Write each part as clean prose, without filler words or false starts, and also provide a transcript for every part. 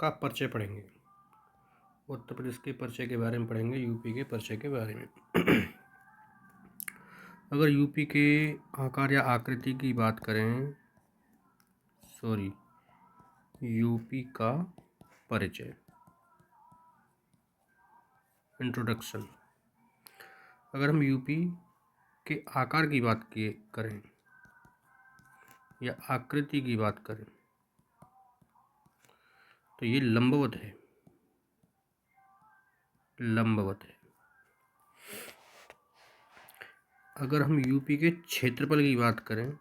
का परिचय पढ़ेंगे। उत्तर प्रदेश के परिचय के बारे में पढ़ेंगे, यूपी के परिचय के बारे में। अगर यूपी के आकार या आकृति की बात करें, यूपी का परिचय, इंट्रोडक्शन। अगर हम यूपी के आकार की बात करें या आकृति की बात करें तो ये लंबवत है। अगर हम यूपी के क्षेत्रफल की बात करें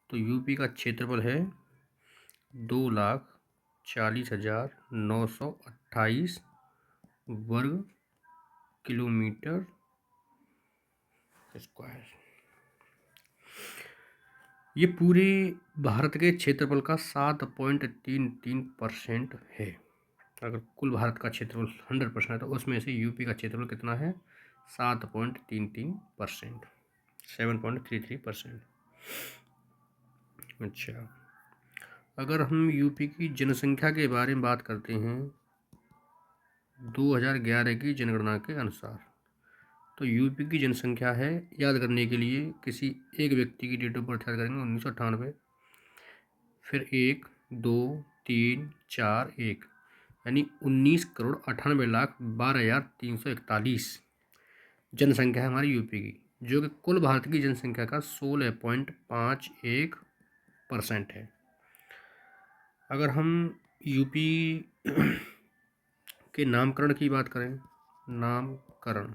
तो यूपी का क्षेत्रफल है 2,40,928 वर्ग किलोमीटर स्क्वायर। ये पूरे भारत के क्षेत्रफल का 7.33% है। अगर कुल भारत का क्षेत्रफल 100% है तो उसमें से यूपी का क्षेत्रफल कितना है? 7.33%, 7.33%। अच्छा, अगर हम यूपी की जनसंख्या के बारे में बात करते हैं 2011 की जनगणना के अनुसार, तो यूपी की जनसंख्या है, याद करने के लिए किसी एक व्यक्ति की डेट ऑफ बर्थ याद करेंगे 1998, फिर 1, 2, 3, 4, 1, यानी 19,98,12,341 जनसंख्या है हमारी यूपी की, जो कि कुल भारत की जनसंख्या का 16.51% है। अगर हम यूपी के नामकरण की बात करें, नामकरण,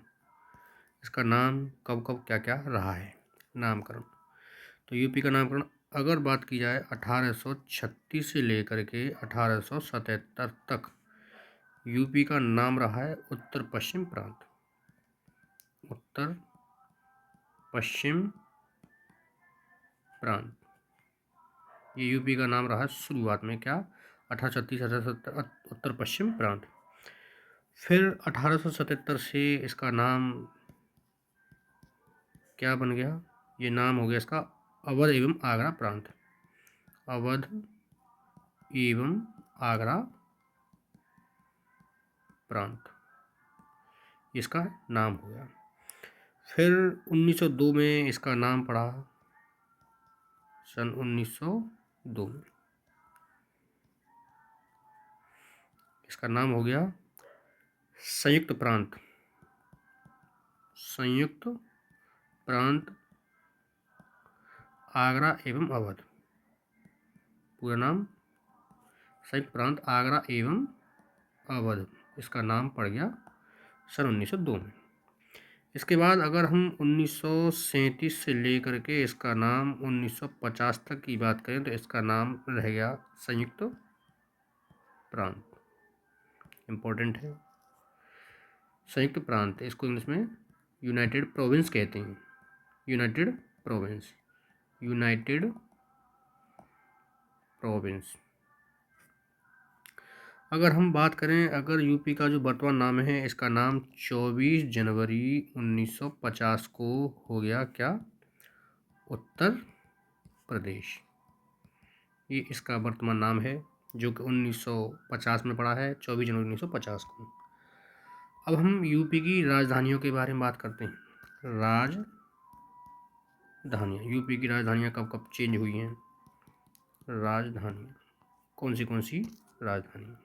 इसका नाम कब कब क्या क्या रहा है, नामकरण, तो यूपी का नामकरण अगर बात की जाए 1836 से लेकर के 1877 तक यूपी का नाम रहा है उत्तर पश्चिम प्रांत। उत्तर पश्चिम प्रांत, ये यूपी का नाम रहा है शुरुआत में, क्या? 1836 1870 उत्तर पश्चिम प्रांत। फिर 1877 से इसका नाम क्या बन गया? ये नाम हो गया इसका अवध एवं आगरा प्रांत। अवध एवं आगरा प्रांत, इसका नाम हो गया। फिर 1902 में इसका नाम पड़ा, सन 1902 में इसका नाम हो गया संयुक्त प्रांत। संयुक्त प्रांत आगरा एवं अवध, पूरा नाम संयुक्त प्रांत आगरा एवं अवध, इसका नाम पड़ गया सन 1902 में। इसके बाद अगर हम 1937 से लेकर के इसका नाम 1950 तक की बात करें तो इसका नाम रह गया संयुक्त प्रांत। इम्पोर्टेंट है संयुक्त प्रांत, इसको इंग्लिश में यूनाइटेड प्रोविंस कहते हैं। United province, United province. अगर हम बात करें, अगर यूपी का जो वर्तमान नाम है, इसका नाम 24 जनवरी 1950 को हो गया क्या? उत्तर प्रदेश। ये इसका वर्तमान नाम है, जो कि 1950 में पड़ा है, 24 जनवरी 1950 को। अब हम यूपी की राजधानियों के बारे में बात करते हैं। राजधानियाँ, यूपी की राजधानियाँ कब कब चेंज हुई हैं? राजधानियाँ कौन सी राजधानी?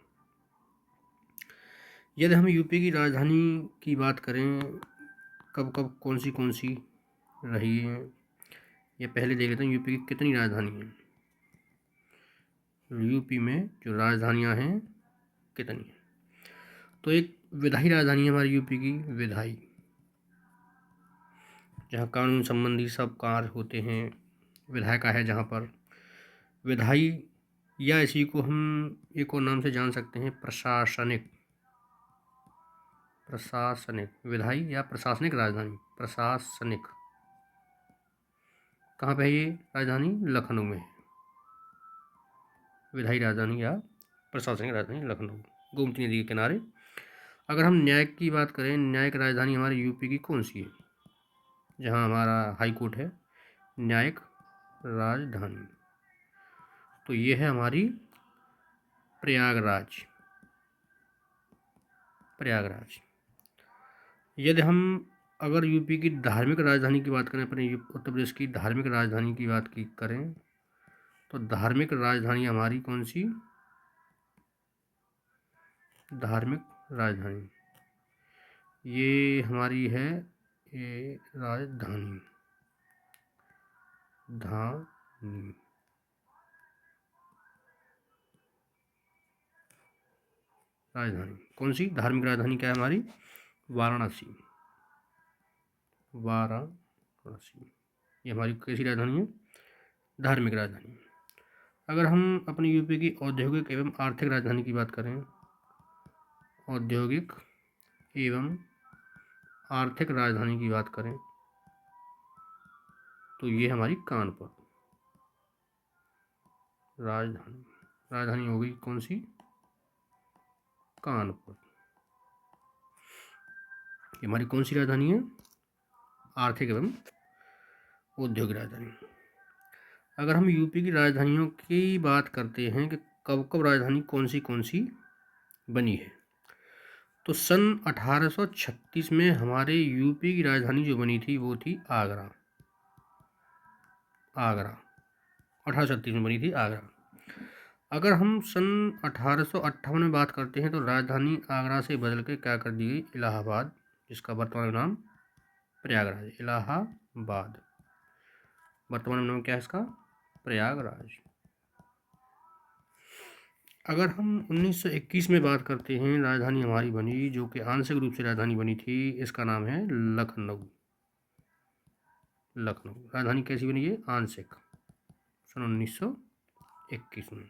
यदि हम यूपी की राजधानी की बात करें कब कब कौन सी रही हैं, ये पहले देख लेते हैं यूपी की कितनी राजधानी हैं। यूपी में जो राजधानियां हैं कितनी हैं, तो एक विधायी राजधानी है हमारी यूपी की, विधायी, जहाँ कानून संबंधी सब कार्य होते हैं, विधायिका है जहाँ पर। विधायी, या इसी को हम एक और नाम से जान सकते हैं, प्रशासनिक। विधायी या प्रशासनिक राजधानी, प्रशासनिक। कहाँ पे है ये राजधानी? लखनऊ में है। विधायी राजधानी या प्रशासनिक राजधानी लखनऊ, गोमती नदी के किनारे। अगर हम न्यायिक की बात करें, न्यायिक राजधानी हमारी यूपी की कौन सी है, जहाँ हमारा हाई कोर्ट है? न्यायिक राजधानी, तो ये है हमारी प्रयागराज। प्रयागराज। यदि हम अगर यूपी की धार्मिक राजधानी की बात करें, अपने उत्तर प्रदेश की धार्मिक राजधानी की बात की करें, तो धार्मिक राजधानी हमारी कौन सी? धार्मिक राजधानी ये हमारी है ये राजधानी धानी राजधानी कौन सी? धार्मिक राजधानी क्या है हमारी? वाराणसी। वाराणसी ये हमारी कैसी राजधानी है? धार्मिक राजधानी। अगर हम अपनी यूपी की औद्योगिक एवं आर्थिक राजधानी की बात करें, औद्योगिक एवं आर्थिक राजधानी की बात करें, तो ये हमारी कानपुर राजधानी। राजधानी हो गई कौन सी? कानपुर। ये हमारी कौन सी राजधानी है? आर्थिक एवं औद्योगिक राजधानी। अगर हम यूपी की राजधानियों की बात करते हैं कि कब कब राजधानी कौन सी बनी है, तो सन 1836 में हमारे यूपी की राजधानी जो बनी थी वो थी आगरा। आगरा 1836 में बनी थी आगरा। अगर हम सन 1858 में बात करते हैं तो राजधानी आगरा से बदल के क्या कर दी गई? इलाहाबाद, जिसका वर्तमान नाम प्रयागराज। इलाहाबाद वर्तमान नाम क्या है इसका? प्रयागराज। अगर हम 1921 में बात करते हैं, राजधानी हमारी बनी जो कि आंशिक रूप से राजधानी बनी थी, इसका नाम है लखनऊ। लखनऊ राजधानी कैसी बनी है? आंशिक, सन 1921 में।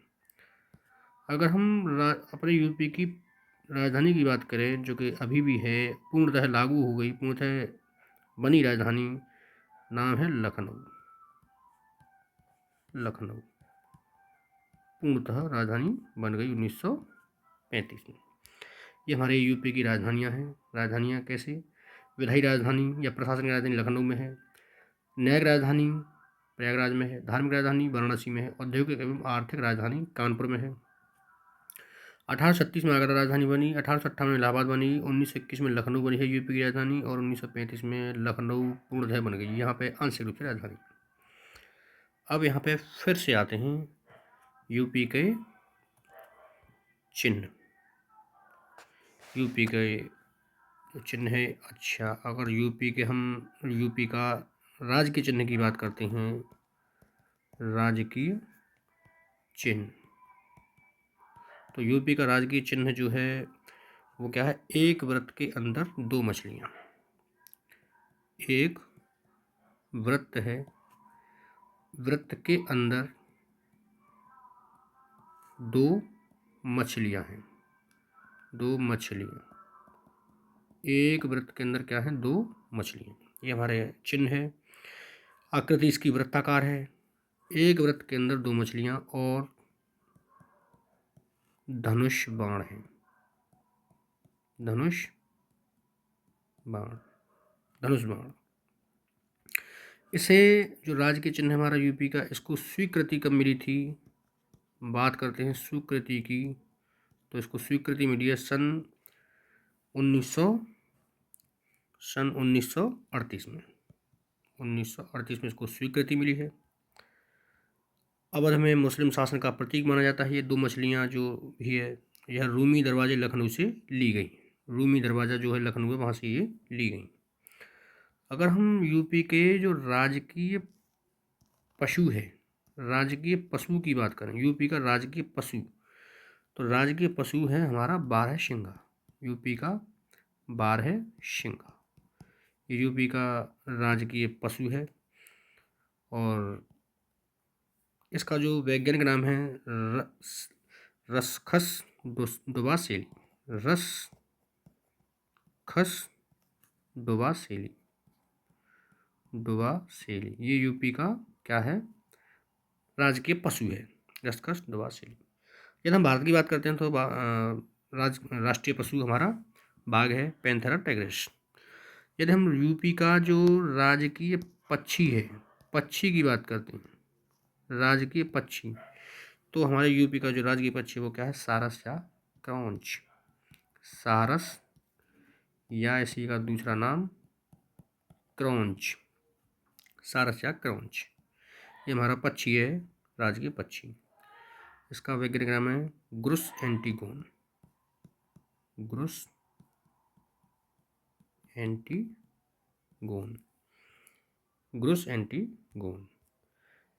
अगर हम अपने यूपी की राजधानी की बात करें जो कि अभी भी है, पूर्णतः लागू हो गई, पूर्णतः बनी राजधानी, नाम है लखनऊ। लखनऊ पूर्णतः राजधानी बन गई 1935 में। ये हमारे यूपी की राजधानियाँ हैं। राजधानियाँ कैसे? विधायी राजधानी या प्रशासनिक राजधानी लखनऊ में है, न्यायिक राजधानी प्रयागराज में है, धार्मिक राजधानी वाराणसी में है, औद्योगिक एवं आर्थिक राजधानी कानपुर में है। 1836 में आगरा राजधानी बनी, 1858 में इलाहाबाद बनी, 1921 में लखनऊ बनी है यूपी की राजधानी, और 1935 में लखनऊ पूर्णतः बन गई, यहाँ पे आंशिक रूप से राजधानी। अब यहाँ पे फिर से आते हैं यूपी के चिन्ह। यूपी के जो चिन्ह है, अच्छा अगर यूपी का राजकीय चिन्ह की बात करते हैं, राजकीय चिन्ह, तो यूपी का राजकीय चिन्ह जो है वो क्या है? एक वृत्त के अंदर दो मछलियाँ। एक वृत्त है, वृत्त के अंदर दो मछलियाँ हैं। दो मछलियाँ, एक वृत्त के अंदर क्या है? दो मछलियाँ। ये हमारे चिन्ह है। आकृति इसकी वृत्ताकार है, एक वृत्त के अंदर दो मछलियाँ और धनुष बाण है। धनुष बाण, धनुष बाण। इसे जो राजकीय चिन्ह हमारा यूपी का, इसको स्वीकृति कब मिली थी? बात करते हैं स्वीकृति की, तो इसको स्वीकृति मिली है सन 1938 में। 1938 में इसको स्वीकृति मिली है। अवध में मुस्लिम शासन का प्रतीक माना जाता है ये दो मछलियाँ जो भी है। यह रूमी दरवाजे लखनऊ से ली गई। रूमी दरवाज़ा जो है लखनऊ है, वहाँ से ये ली गई। अगर हम यूपी के जो राजकीय पशु है, राजकीय पशु की बात करें, यूपी का राजकीय पशु, तो राजकीय पशु है हमारा बारहसिंगा। यूपी का बारहसिंगा ये यूपी का राजकीय पशु है। और इसका जो वैज्ञानिक नाम है रसखस दुबासेली। रसखस दुबासेली। दुबासेली ये यूपी का क्या है? राजकीय पशु है, रसखस दुबासेली। यदि हम भारत की बात करते हैं तो राष्ट्रीय पशु हमारा बाघ है, पैंथेरा टाइग्रिस। यदि हम यूपी का जो राजकीय पक्षी है, पक्षी की बात करते हैं, राजकीय पक्षी, तो हमारे यूपी का जो राजकीय पक्षी है वो क्या है, सारस या क्रौंच। सारस या इसी का दूसरा नाम क्रौंच, सारस या क्रौंच, ये हमारा पक्षी है, राजकीय पक्षी। इसका वैज्ञानिक नाम है ग्रुस एंटीगोन, ग्रुस एंटीगोन, ग्रुस एंटीगोन।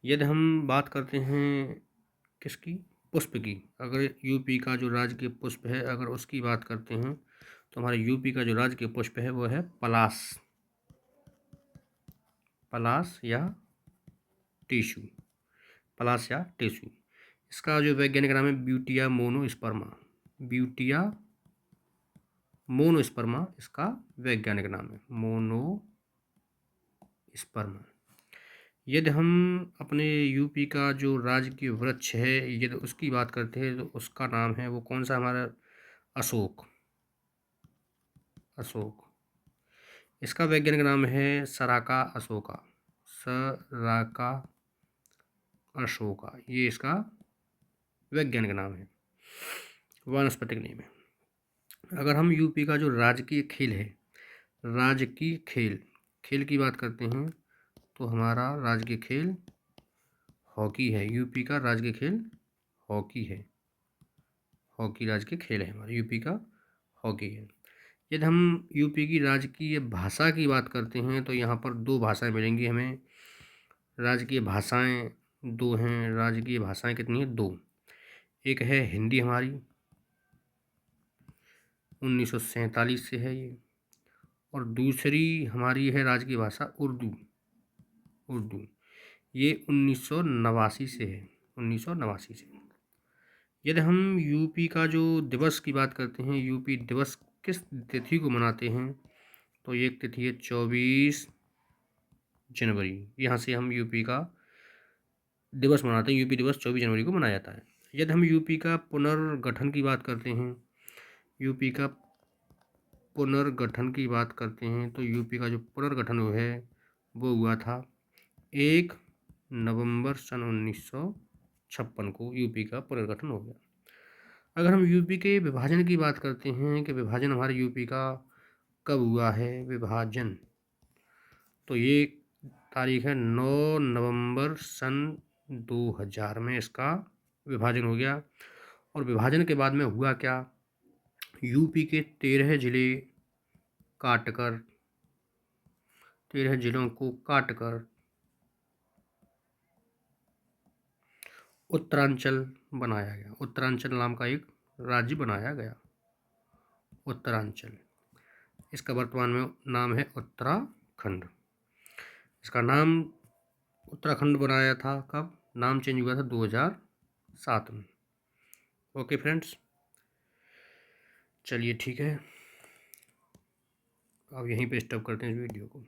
यदि हम बात करते हैं किसकी, पुष्प की, अगर यूपी का जो राजकीय पुष्प है अगर उसकी बात करते हैं तो हमारे यूपी का जो राजकीय पुष्प है वो है पलाश, पलाश या टिश्यू, पलाश या टिश्यू। इसका जो वैज्ञानिक नाम है ब्यूटिया मोनोस्पर्मा, ब्यूटिया मोनोस्पर्मा इसका वैज्ञानिक नाम है, मोनोस्पर्मा। यदि हम अपने यूपी का जो राजकीय वृक्ष है यदि उसकी बात करते हैं तो उसका नाम है वो कौन सा हमारा, अशोक, अशोक। इसका वैज्ञानिक नाम है सराका अशोका, सराका अशोका, ये इसका वैज्ञानिक नाम है, वानस्पतिक नेम है। अगर हम यूपी का जो राजकीय खेल है, राजकीय खेल, खेल की बात करते हैं तो हमारा राजकीय खेल हॉकी है, यूपी का राजकीय खेल हॉकी है, हॉकी राजकीय खेल है हमारे यूपी का, हॉकी है। यदि हम यूपी की राजकीय भाषा की बात करते हैं तो यहाँ पर दो भाषाएं मिलेंगी हमें, राजकीय भाषाएं दो हैं, राजकीय भाषाएं कितनी हैं, दो। एक है हिंदी हमारी 1947 से है ये, और दूसरी हमारी है राजकीय भाषा उर्दू, उर्दू, ये 1989 से है, 1989 से। यदि हम यूपी का जो दिवस की बात करते हैं, यूपी दिवस किस तिथि को मनाते हैं तो ये एक तिथि है 24 जनवरी, यहाँ से हम यूपी का दिवस मनाते हैं, यूपी दिवस 24 जनवरी को मनाया जाता है। यदि हम यूपी का पुनर्गठन की बात करते हैं, यूपी का पुनर्गठन की बात करते हैं तो यूपी का जो पुनर्गठन है वो हुआ था 1 नवंबर सन 1956 को यूपी का पुनर्गठन हो गया। अगर हम यूपी के विभाजन की बात करते हैं कि विभाजन हमारे यूपी का कब हुआ है, विभाजन, तो ये तारीख है 9 नवंबर सन 2000 में इसका विभाजन हो गया। और विभाजन के बाद में हुआ क्या, यूपी के 13 जिले काटकर, 13 जिलों को काटकर उत्तरांचल बनाया गया, उत्तरांचल नाम का एक राज्य बनाया गया, उत्तरांचल। इसका वर्तमान में नाम है उत्तराखंड। इसका नाम उत्तराखंड बनाया था कब, नाम चेंज हुआ था 2007 में। ओके फ्रेंड्स, चलिए ठीक है, अब यहीं पे स्टॉप करते हैं इस वीडियो को।